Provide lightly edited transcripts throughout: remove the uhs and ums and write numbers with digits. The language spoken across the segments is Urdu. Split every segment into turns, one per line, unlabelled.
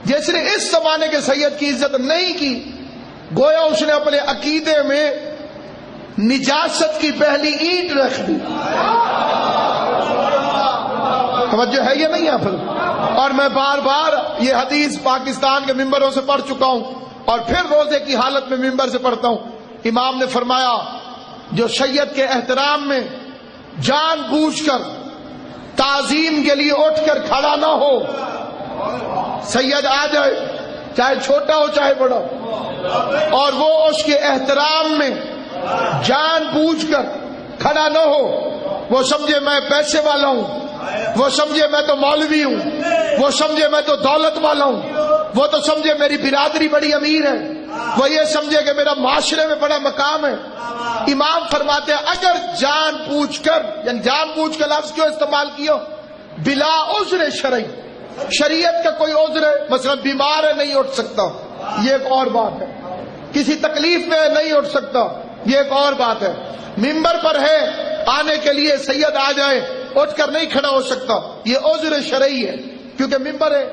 جس نے اس زمانے کے سید کی عزت نہیں کی، گویا اس نے اپنے عقیدے میں نجاست کی پہلی اینٹ رکھ دی۔ توجہ ہے یہ نہیں ہے پھر؟ اور میں بار بار یہ حدیث پاکستان کے ممبروں سے پڑھ چکا ہوں اور پھر روزے کی حالت میں ممبر سے پڑھتا ہوں۔ امام نے فرمایا جو سید کے احترام میں جان بوجھ کر تعظیم کے لیے اٹھ کر کھڑا نہ ہو، سید آ جائے چاہے چھوٹا ہو چاہے بڑا ہو، اور وہ اس کے احترام میں جان بوجھ کر کھڑا نہ ہو، وہ سمجھے میں پیسے والا ہوں، وہ سمجھے میں تو مولوی ہوں، وہ سمجھے میں تو دولت والا ہوں، وہ تو سمجھے میری برادری بڑی امیر ہے، وہ یہ سمجھے کہ میرا معاشرے میں بڑا مقام ہے۔ امام فرماتے ہیں اگر جان بوجھ کر، یعنی جان بوجھ کر لفظ کیوں استعمال کیا؟ بلا عذر شرعی، شریعت کا کوئی عذر ہے، مثلا بیمار ہے نہیں اٹھ سکتا، یہ ایک اور بات ہے، کسی تکلیف میں نہیں اٹھ سکتا، یہ ایک اور بات ہے، ممبر پر ہے آنے کے لیے سید آ جائے اٹھ کر نہیں کھڑا ہو سکتا، یہ عذر شرعی ہے کیونکہ ممبر ہے،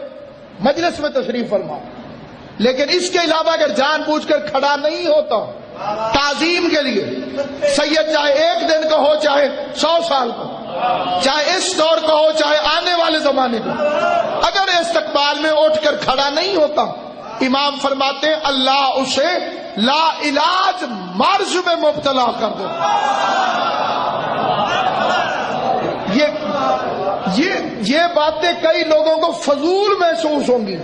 مجلس میں تشریف فرما۔ لیکن اس کے علاوہ اگر جان بوجھ کر کھڑا نہیں ہوتا تعظیم کے لیے، سید چاہے ایک دن کا ہو چاہے 100 سال کا، چاہے اس دور کا ہو چاہے آنے والے زمانے کا، اگر استقبال میں اٹھ کر کھڑا نہیں ہوتا، امام فرماتے ہیں اللہ اسے لا علاج مرض میں مبتلا کر دے۔ یہ باتیں کئی لوگوں کو فضول محسوس ہوں گی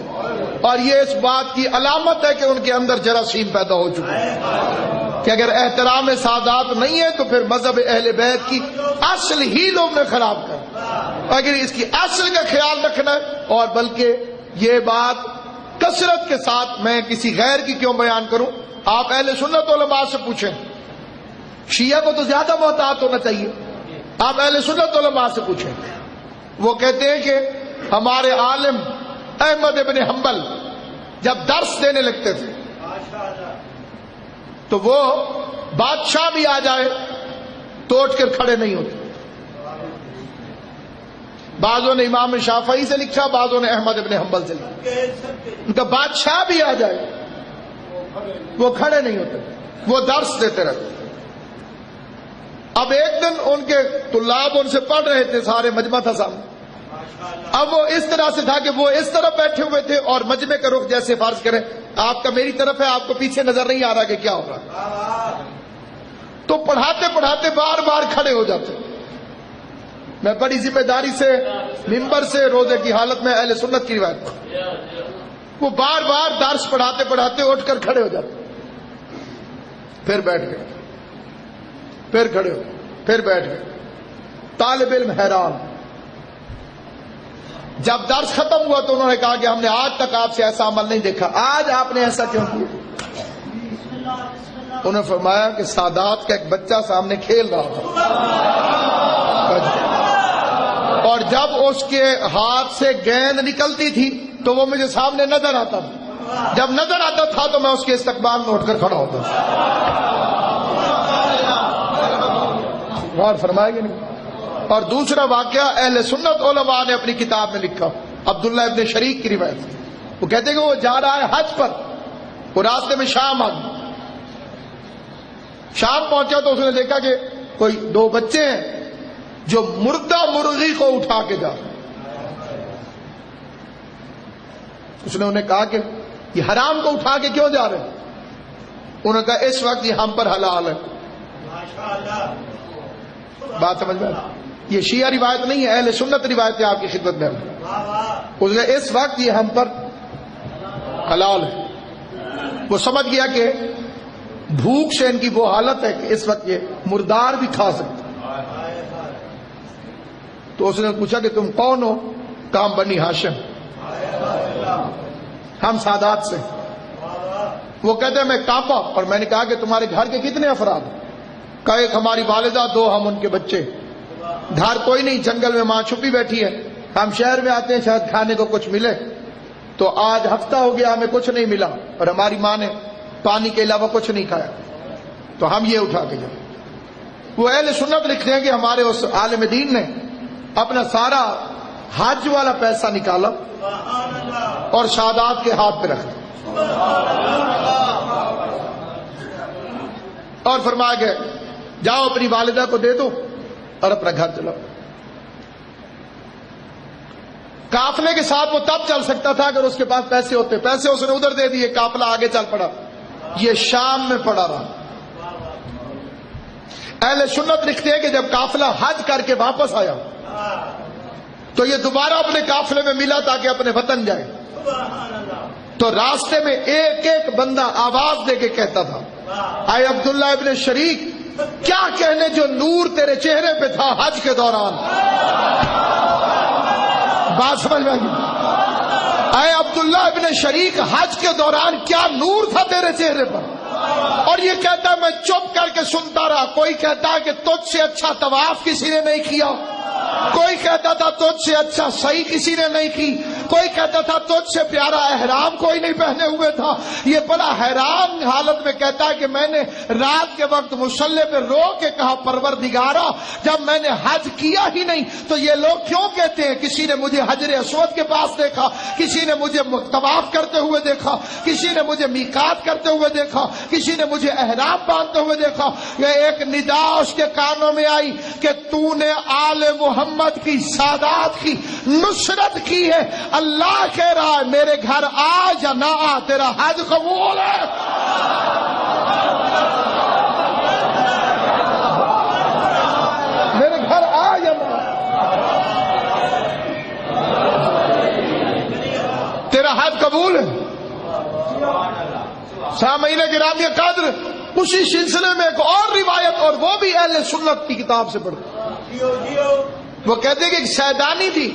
اور یہ اس بات کی علامت ہے کہ ان کے اندر جراثیم پیدا ہو چکے ہیں کہ اگر احترام سادات نہیں ہے تو پھر مذہب اہل بیت کی اصل ہی لوگ نے خراب کر، اگر اس کی اصل کا خیال رکھنا ہے، اور بلکہ یہ بات کثرت کے ساتھ میں کسی غیر کی کیوں بیان کروں، آپ اہل سنت علماء سے پوچھیں، شیعہ کو تو زیادہ محتاط ہونا چاہیے، آپ اہل سنت علماء سے پوچھیں، وہ کہتے ہیں کہ ہمارے عالم احمد ابن حنبل جب درس دینے لگتے تھے تو وہ بادشاہ بھی آ جائے تو اٹھ کر کھڑے نہیں ہوتے۔ بعضوں نے امام شافعی سے لکھا، بعضوں نے احمد ابن حنبل سے لکھا، ان کا بادشاہ بھی آ جائے وہ کھڑے نہیں ہوتے، وہ درس دیتے رہتے۔ اب ایک دن ان کے طلاب ان سے پڑھ رہے تھے، سارے مجمع تھا سامنے، اب وہ اس طرح سے تھا کہ وہ اس طرف بیٹھے ہوئے تھے اور مجمع کا رخ جیسے فرض کریں آپ کا میری طرف ہے، آپ کو پیچھے نظر نہیں آ رہا کہ کیا ہو رہا، تو پڑھاتے پڑھاتے بار بار کھڑے ہو جاتے۔ میں بڑی ذمہ داری سے ممبر سے روزے کی حالت میں اہل سنت کی روایت پر، وہ بار بار درس پڑھاتے پڑھاتے اٹھ کر کھڑے ہو جاتے، پھر بیٹھ گئے، پھر کھڑے ہو، پھر بیٹھ گئے۔ طالب علم حیران، جب درس ختم ہوا تو انہوں نے کہا کہ ہم نے آج تک آپ سے ایسا عمل نہیں دیکھا، آج آپ نے ایسا کیوں کیا؟ انہوں نے فرمایا کہ سادات کا ایک بچہ سامنے کھیل رہا تھا اور جب اس کے ہاتھ سے گیند نکلتی تھی تو وہ مجھے سامنے نظر آتا تھا، جب نظر آتا تھا تو میں اس کے استقبال میں اٹھ کر کھڑا ہوتا تھا۔ غور فرمائے گا نہیں؟ اور دوسرا واقعہ اہل سنت علماء نے اپنی کتاب میں لکھا، عبداللہ ابن شریک کی روایت، وہ کہتے ہیں کہ وہ جا رہا ہے حج پر، وہ راستے میں شام آ گئی، شام پہنچا تو اس نے دیکھا کہ کوئی 2 بچے ہیں جو مردہ مرغی کو اٹھا کے جا رہے ہیں۔ اس نے انہیں کہا کہ یہ حرام کو اٹھا کے کیوں جا رہے ہیں؟ انہوں نے کہا اس وقت یہ ہم پر حلال ہے۔ بات سمجھ میں؟ یہ شیعہ روایت نہیں ہے، اہل سنت روایت ہے آپ کی خدمت میں۔ اس نے اس وقت یہ ہم پر حلال ہے۔ وہ سمجھ گیا کہ بھوک سے ان کی وہ حالت ہے کہ اس وقت یہ مردار بھی کھا سکتے۔ تو اس نے پوچھا کہ تم کون ہو؟ کام بنی ہاشم، ہم سادات سے۔ وہ کہتے ہیں میں کانپا اور میں نے کہا کہ تمہارے گھر کے کتنے افراد ہیں؟ کہا ایک ہماری والدہ، 2 ہم ان کے بچے، گھر کوئی نہیں، جنگل میں ماں چھپی بیٹھی ہے، ہم شہر میں آتے ہیں شاید کھانے کو کچھ ملے، تو آج ہفتہ ہو گیا ہمیں کچھ نہیں ملا اور ہماری ماں نے پانی کے علاوہ کچھ نہیں کھایا، تو ہم یہ اٹھا کے جائیں۔ وہ اہل سنت لکھتے ہیں کہ ہمارے اس عالم دین نے اپنا سارا حج والا پیسہ نکالا اور شاداب کے ہاتھ پہ رکھا اور فرمایا کہ جاؤ اپنی والدہ کو دے دو اور اپنا گھر چلاؤ. قافلے کے ساتھ وہ تب چل سکتا تھا اگر اس کے پاس پیسے ہوتے. پیسے اس نے ادھر دے دیے, قافلہ آگے چل پڑا. یہ شام میں پڑا رہا. اہل سنت لکھتے ہیں کہ جب قافلہ حج کر کے واپس آیا تو یہ دوبارہ اپنے قافلے میں ملا تاکہ اپنے وطن جائے. تو راستے میں ایک ایک بندہ آواز دے کے کہتا تھا, اے عبداللہ ابن شریک, کیا کہنے جو نور تیرے چہرے پہ تھا حج کے دوران. بات سمجھ میں آئی؟ اے عبداللہ ابن شریک, حج کے دوران کیا نور تھا تیرے چہرے پر. اور یہ کہتا ہے میں چپ کر کے سنتا رہا. کوئی کہتا ہے کہ تجھ سے اچھا طواف کسی نے نہیں کیا, کوئی کہتا تھا تجھ سے اچھا صحیح کسی نے نہیں کی, کوئی کہتا تھا تجھ سے پیارا احرام کوئی نہیں پہنے ہوئے تھا. یہ بڑا حیران حالت میں کہتا ہے کہ میں نے رات کے وقت مصلی پہ رو کے کہا, پروردگارا جب میں نے حج کیا ہی نہیں تو یہ لوگ کیوں کہتے ہیں. کسی نے مجھے حجر اسود کے پاس دیکھا, کسی نے مجھے طواف کرتے ہوئے دیکھا, کسی نے مجھے میقات کرتے ہوئے دیکھا, کسی نے مجھے احرام باندھتے ہوئے دیکھا. یہ ایک ندا اس کے کانوں میں آئی کہ تو نے آل محمد کی, سادات کی نصرت کی ہے. اللہ کہہ رہا ہے میرے گھر آ یا نہ آ, تیرا حج قبول ہے. میرے گھر آ یا نہ آ, تیرا حج قبول ہے. سامعین گرامی قدر, اسی سلسلے میں ایک اور روایت, اور وہ بھی اہل سنت کی کتاب سے پڑھتے. وہ کہتے ہیں کہ ایک سیدانی تھی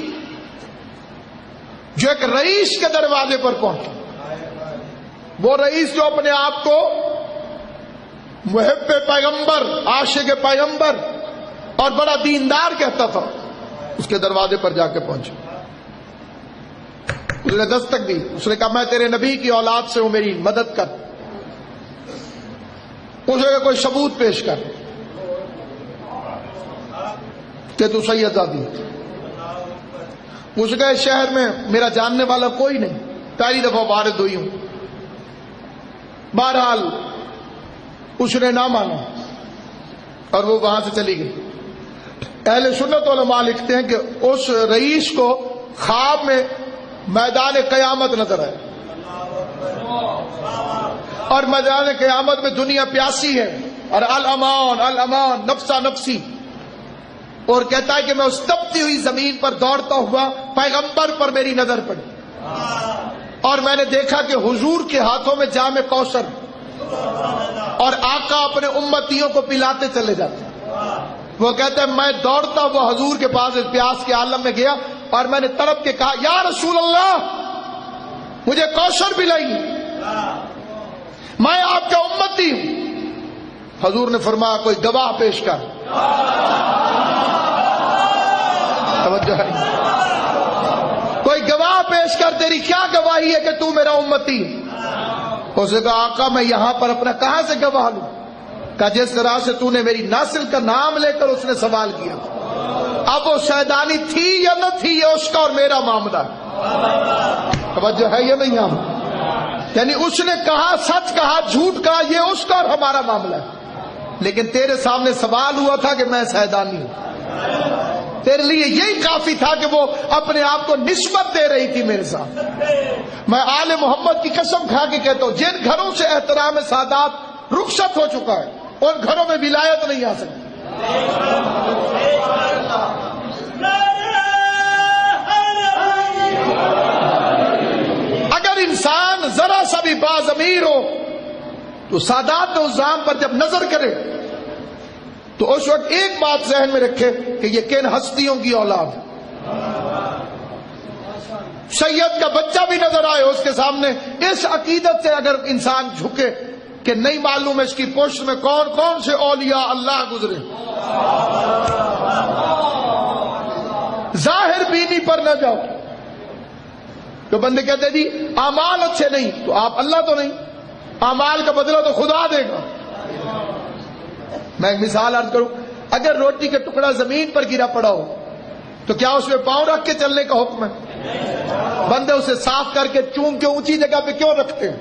جو ایک رئیس کے دروازے پر پہنچی. وہ رئیس جو اپنے آپ کو محب پیغمبر, عاشق پیغمبر اور بڑا دیندار کہتا تھا, اس کے دروازے پر جا کے پہنچے. اس نے دستک دی. اس نے کہا میں تیرے نبی کی اولاد سے ہوں, میری مدد کر. اس نے کہا کوئی ثبوت پیش کر کہ تو سید زادی. اس گئے شہر میں میرا جاننے والا کوئی نہیں, پہلی دفعہ وارد ہوئی ہوں. بہرحال اس نے نہ مانا اور وہ وہاں سے چلی گئی. اہل سنت علماء لکھتے ہیں کہ اس رئیس کو خواب میں میدان قیامت نظر آئے, اور میدان قیامت میں دنیا پیاسی ہے, اور الامان الامان نفسا نفسی. اور کہتا ہے کہ میں اس تپتی ہوئی زمین پر دوڑتا ہوا پیغمبر پر میری نظر پڑی, اور میں نے دیکھا کہ حضور کے ہاتھوں میں جام کوثر, اور آقا اپنے امتیوں کو پلاتے چلے جاتے. وہ کہتا ہے میں دوڑتا ہوا حضور کے پاس اس پیاس کے عالم میں گیا, اور میں نے تڑپ کے کہا یا رسول اللہ مجھے کوثر پلائیے, میں آپ کا امتی ہوں. حضور نے فرمایا کوئی گواہ پیش کر. توجہ ہے, کوئی گواہ پیش کر, تیری کیا گواہی ہے کہ تو میرا امتی ہے. اس نے کہا آقا میں یہاں پر اپنا کہاں سے گواہ لوں. کہا جس طرح سے تو نے میری نسل کا نام لے کر اس نے سوال کیا. اب وہ سیدانی تھی یا نہ تھی یہ اس کا اور میرا معاملہ ہے. توجہ ہے یا نہیں؟ یعنی اس نے کہا سچ کہا جھوٹ کہا یہ اس کا اور ہمارا معاملہ ہے. لیکن تیرے سامنے سوال ہوا تھا کہ میں سیدانی ہوں, تیرے لیے یہی کافی تھا کہ وہ اپنے آپ کو نسبت دے رہی تھی میرے ساتھ. میں آل محمد کی قسم کھا کے کہتا ہوں جن گھروں سے احترام سادات رخصت ہو چکا ہے ان گھروں میں ولایت نہیں آ سکتی. اگر انسان ذرا سا بھی باضمیر ہو تو سادات نظام پر جب نظر کرے تو اس وقت ایک بات ذہن میں رکھے کہ یہ کن ہستیوں کی اولاد ہے. سید کا بچہ بھی نظر آئے اس کے سامنے, اس عقیدت سے اگر انسان جھکے کہ نہیں معلوم ہے اس کی پشت میں کون کون سے اولیاء اللہ گزرے, ظاہر بینی پر نہ جاؤ. تو بندے کہتے جی اعمال اچھے نہیں تو آپ اللہ تو نہیں, اعمال کا بدلہ تو خدا دے گا. میں ایک مثال عرض کروں, اگر روٹی کا ٹکڑا زمین پر گرا پڑا ہو تو کیا اس میں پاؤں رکھ کے چلنے کا حکم ہے؟ بندے اسے صاف کر کے چوم کے اونچی جگہ پہ کیوں رکھتے ہیں؟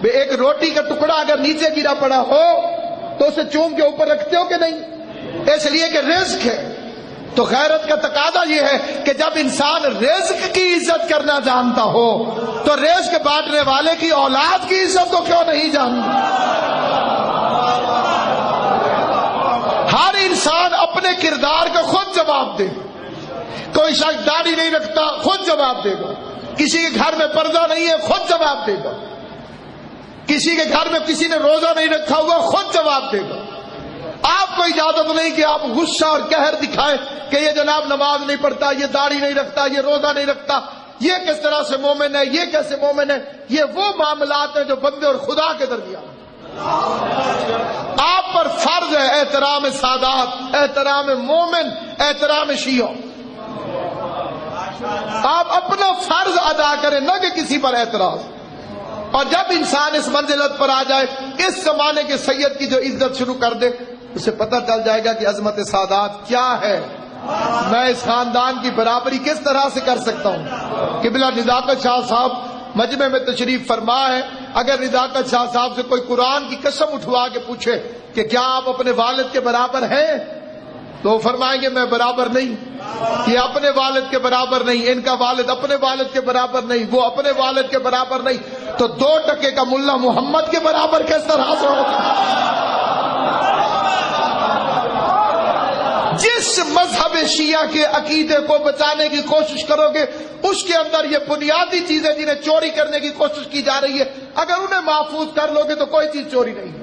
ایک روٹی کا ٹکڑا اگر نیچے گرا پڑا ہو تو اسے چوم کے اوپر رکھتے ہو کہ نہیں؟ اس لیے کہ رزق ہے. تو غیرت کا تقاضا یہ ہے کہ جب انسان رزق کی عزت کرنا جانتا ہو تو رزق بانٹنے والے کی اولاد کی عزت کو کیوں نہیں جانتا؟ ہر انسان اپنے کردار کا خود جواب دے. کوئی شخص داڑھی نہیں رکھتا، خود جواب دے گا. کسی کے گھر میں پردہ نہیں ہے، خود جواب دے گا. کسی کے گھر میں کسی نے روزہ نہیں رکھا ہوا، خود جواب دے گا. آپ کو اجازت نہیں کہ آپ غصہ اور قہر دکھائیں کہ یہ جناب نماز نہیں پڑھتا، یہ داڑھی نہیں رکھتا، یہ روزہ نہیں رکھتا، یہ کس طرح سے مومن ہے، یہ کیسے مومن ہے. یہ وہ معاملات ہیں جو بندے اور خدا کے درمیان. آپ پر فرض ہے احترام سادات، احترام مومن، احترام شیعہ. آپ اپنا فرض ادا کریں، نہ کہ کسی پر اعتراض. اور جب انسان اس منزلت پر آ جائے، اس زمانے کے سید کی جو عزت شروع کر دے، اسے پتہ چل جائے گا کہ عظمت سادات کیا ہے. میں اس خاندان کی برابری کس طرح سے کر سکتا ہوں. قبلہ نزاکت شاہ صاحب مجمع میں تشریف فرما ہے. اگر نزاکت شاہ صاحب سے کوئی قرآن کی قسم اٹھوا کے پوچھے کہ کیا آپ اپنے والد کے برابر ہیں، تو فرمائیں گے میں برابر نہیں. یہ اپنے والد کے برابر نہیں، ان کا والد اپنے والد کے برابر نہیں، وہ اپنے والد کے برابر نہیں. تو 2 ٹکے کا ملا محمد کے برابر کس طرح سے ہوگا؟ جس مذہب شیعہ کے عقیدے کو بچانے کی کوشش کرو گے، اس کے اندر یہ بنیادی چیزیں جنہیں چوری کرنے کی کوشش کی جا رہی ہے، اگر انہیں محفوظ کر لو گے تو کوئی چیز چوری نہیں.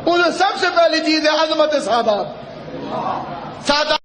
انہیں سب سے پہلی چیز ہے عظمت سادات.